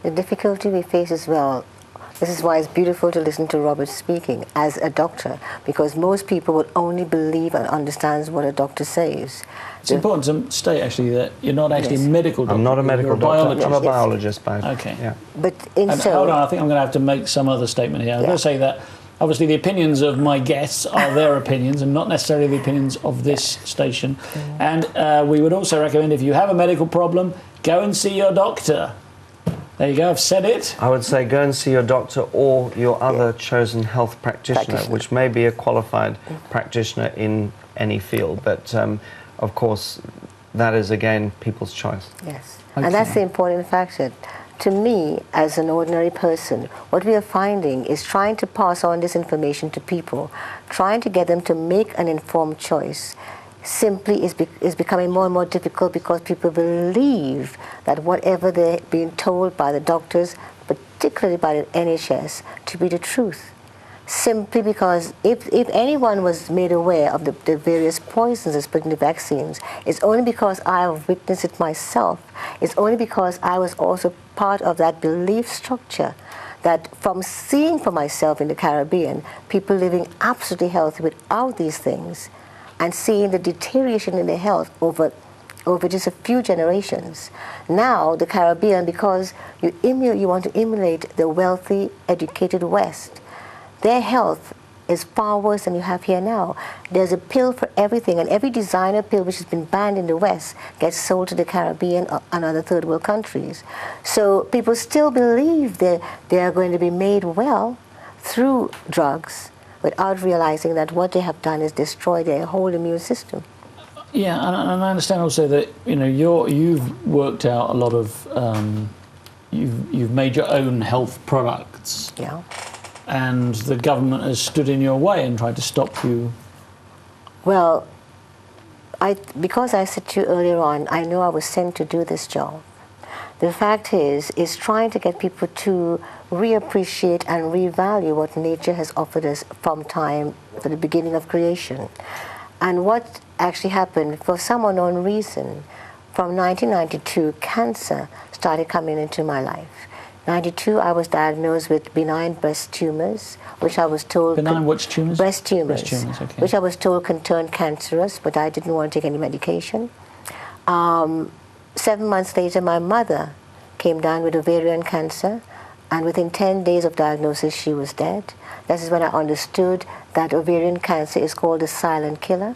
The difficulty we face as well, this is why it's beautiful to listen to Robert speaking as a doctor, because most people will only believe and understand what a doctor says. It's important to state, actually, that you're not actually a medical doctor. I'm not a medical doctor. I'm a biologist. Okay. Yeah. But hold on, I think I'm going to have to make some other statement here. I'm going to say that, obviously, the opinions of my guests are their opinions and not necessarily the opinions of this station. And we would also recommend, if you have a medical problem, go and see your doctor. There you go, I've said it. I would say go and see your doctor or your other chosen health practitioner, which may be a qualified practitioner in any field. But, of course, that is, again, people's choice. Yes, okay. And that's the important factor. To me, as an ordinary person, what we are finding is trying to pass on this information to people, trying to get them to make an informed choice, simply is becoming more and more difficult because people believe that whatever they're being told by the doctors, particularly by the NHS, to be the truth. Simply because if anyone was made aware of the various poisons that's put in the vaccines, it's only because I have witnessed it myself. It's only because I was also part of that belief structure that from seeing for myself in the Caribbean, people living absolutely healthy without these things, and seeing the deterioration in their health over just a few generations. Now, the Caribbean, because you want to emulate the wealthy, educated West, their health is far worse than you have here now. There's a pill for everything, and every designer pill which has been banned in the West gets sold to the Caribbean and other third world countries. So people still believe they are going to be made well through drugs without realizing that what they have done is destroy their whole immune system. Yeah, and I understand also that you've worked out a lot of, you've made your own health products. Yeah. And the government has stood in your way and tried to stop you. Well, because I said to you earlier on, I know I was sent to do this job. The fact is trying to get people to reappreciate and revalue what nature has offered us from the beginning of creation. And what actually happened, for some unknown reason, from 1992, cancer started coming into my life. 92, I was diagnosed with benign breast tumors, which I was told... Benign which tumors? Breast tumors. Breast tumors, okay. Which I was told can turn cancerous, but I didn't want to take any medication. 7 months later, my mother came down with ovarian cancer, and within 10 days of diagnosis, she was dead. This is when I understood that ovarian cancer is called a silent killer.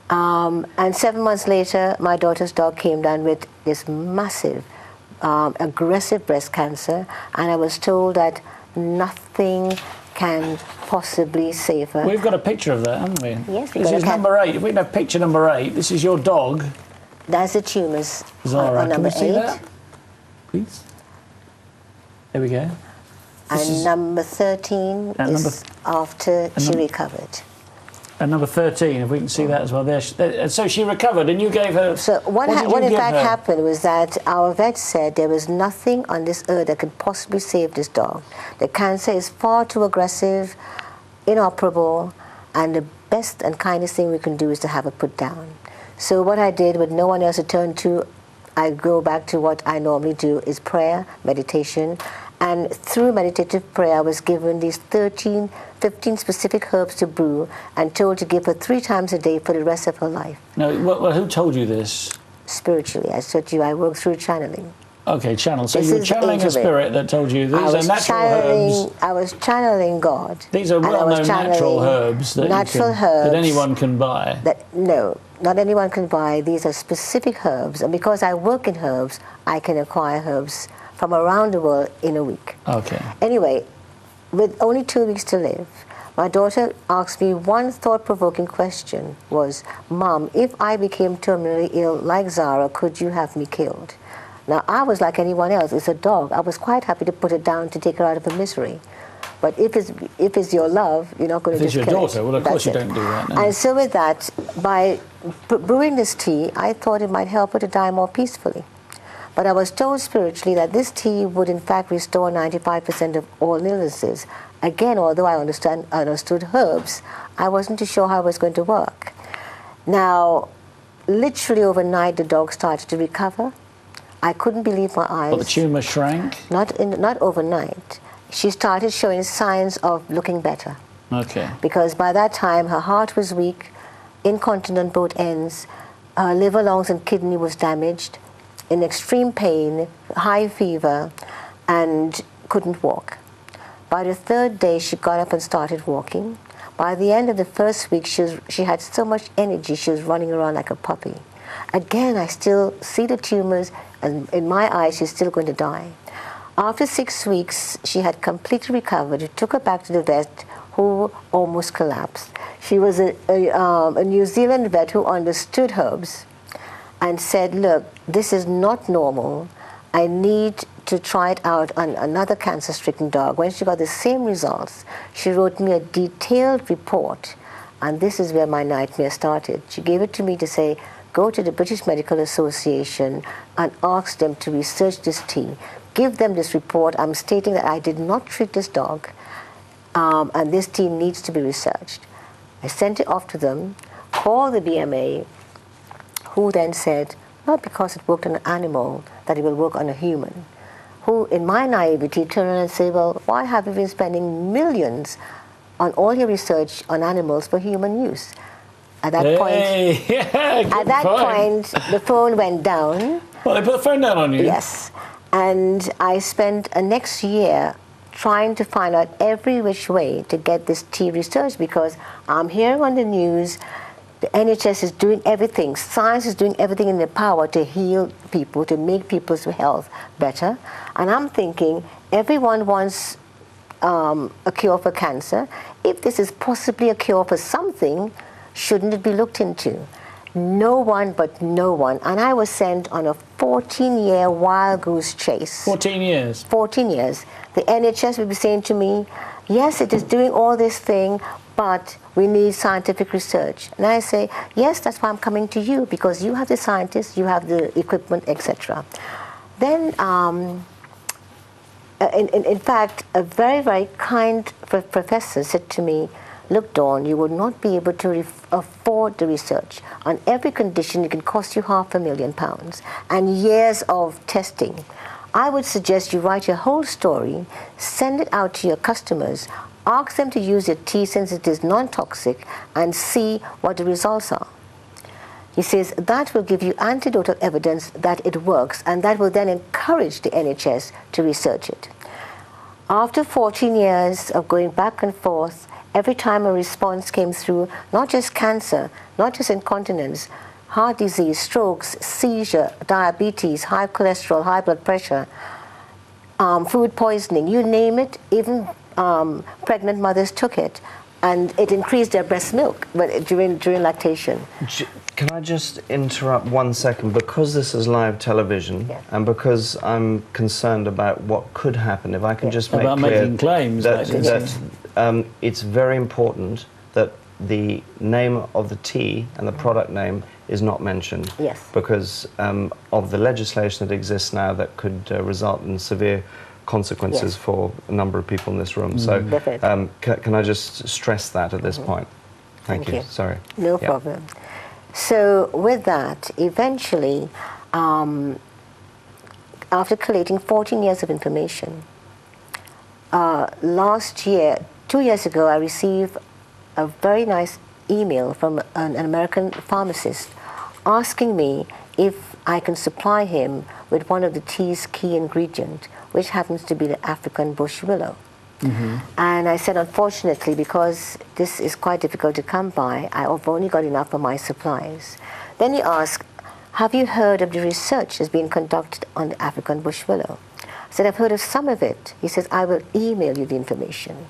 And 7 months later, my daughter's dog came down with this massive, aggressive breast cancer, and I was told that nothing can possibly save her. We've got a picture of that, haven't we? Yes. This is number 8. If we can have picture number 8, this is your dog. That's the tumors Zara, on number can we see 8. that? Please. There we go. And number 13 is after she recovered. And number 13, if we can see that as well. There. So she recovered, and you gave her... So what in fact happened was that our vet said there was nothing on this earth that could possibly save this dog. The cancer is far too aggressive, inoperable, and the best and kindest thing we can do is to have it put down. So what I did, with no one else to turn to, I go back to what I normally do, is prayer, meditation. And through meditative prayer, I was given these 15 specific herbs to brew and told to give her 3 times a day for the rest of her life. No, well, who told you this? Spiritually. I said to you, I work through channeling. Okay, channel. So you were channeling a spirit that told you these are natural herbs. I was channeling God. These are well-known natural herbs that anyone can buy. No, not anyone can buy. These are specific herbs. And because I work in herbs, I can acquire herbs from around the world in a week. Okay. Anyway, with only 2 weeks to live, my daughter asked me one thought-provoking question was, Mom, if I became terminally ill like Zara, could you have me killed? Now, I was like anyone else. It's a dog. I was quite happy to put it down to take her out of her misery. But if it's your love, you're not going to just kill it. If it's your daughter, well, of course you don't do that. No. And so with that, by brewing this tea, I thought it might help her to die more peacefully. But I was told spiritually that this tea would in fact restore 95% of all illnesses. Again, although I understood herbs, I wasn't too sure how it was going to work. Now, literally overnight, the dog started to recover. I couldn't believe my eyes. But the tumour shrank? Not overnight. She started showing signs of looking better. Okay. Because by that time, her heart was weak, incontinent both ends, her liver, lungs, and kidney was damaged, in extreme pain, high fever, and couldn't walk. By the third day, she got up and started walking. By the end of the first week, she had so much energy, she was running around like a puppy. Again, I still see the tumors, and in my eyes, she's still going to die. After 6 weeks, she had completely recovered. We took her back to the vet, who almost collapsed. She was a New Zealand vet who understood herbs and said, look, this is not normal. I need to try it out on another cancer-stricken dog. When she got the same results, she wrote me a detailed report, and this is where my nightmare started. She gave it to me to say, go to the British Medical Association and ask them to research this tea. Give them this report. I'm stating that I did not treat this dog, and this tea needs to be researched. I sent it off to them, called the BMA, who then said, not because it worked on an animal, that it will work on a human. Who, in my naivety, turned around and said, well, why have you been spending millions on all your research on animals for human use? At that point, the phone went down. Well, they put the phone down on you? Yes. And I spent a next year trying to find out every which way to get this tea research, because I'm hearing on the news the NHS is doing everything, science is doing everything in their power to heal people, to make people's health better. And I'm thinking, everyone wants a cure for cancer. If this is possibly a cure for something, shouldn't it be looked into? No one but no one. And I was sent on a 14-year wild goose chase. 14 years? 14 years. The NHS would be saying to me, yes, it is doing all this thing, but we need scientific research. And I say, yes, that's why I'm coming to you, because you have the scientists, you have the equipment, etc. Then, in fact, a very, very kind professor said to me, look, Dawn, you will not be able to afford the research. On every condition, it can cost you £500,000 and years of testing. I would suggest you write your whole story, send it out to your customers, ask them to use your tea since it is non-toxic, and see what the results are. He says that will give you anecdotal evidence that it works, and that will then encourage the NHS to research it. After 14 years of going back and forth, every time a response came through, not just cancer, not just incontinence, heart disease, strokes, seizure, diabetes, high cholesterol, high blood pressure, food poisoning, you name it, even pregnant mothers took it, and it increased their breast milk during lactation. Can I just interrupt 1 second? Because this is live television, yeah, and because I'm concerned about what could happen, if I can just make about clear making claims that it's very important that the name of the tea and the product name is not mentioned. Yes. Because of the legislation that exists now that could result in severe consequences, yes, for a number of people in this room. So can I just stress that at this point? Thank you. Sorry. No problem. So with that, eventually, after collating 14 years of information, last year, 2 years ago, I received a very nice email from an American pharmacist asking me if I can supply him with one of the tea's key ingredients, which happens to be the African bush willow. Mm-hmm. And I said, unfortunately, because this is quite difficult to come by, I've only got enough for my supplies. Then he asked, have you heard of the research that's being conducted on the African bush willow? I said, I've heard of some of it. He says, I will email you the information.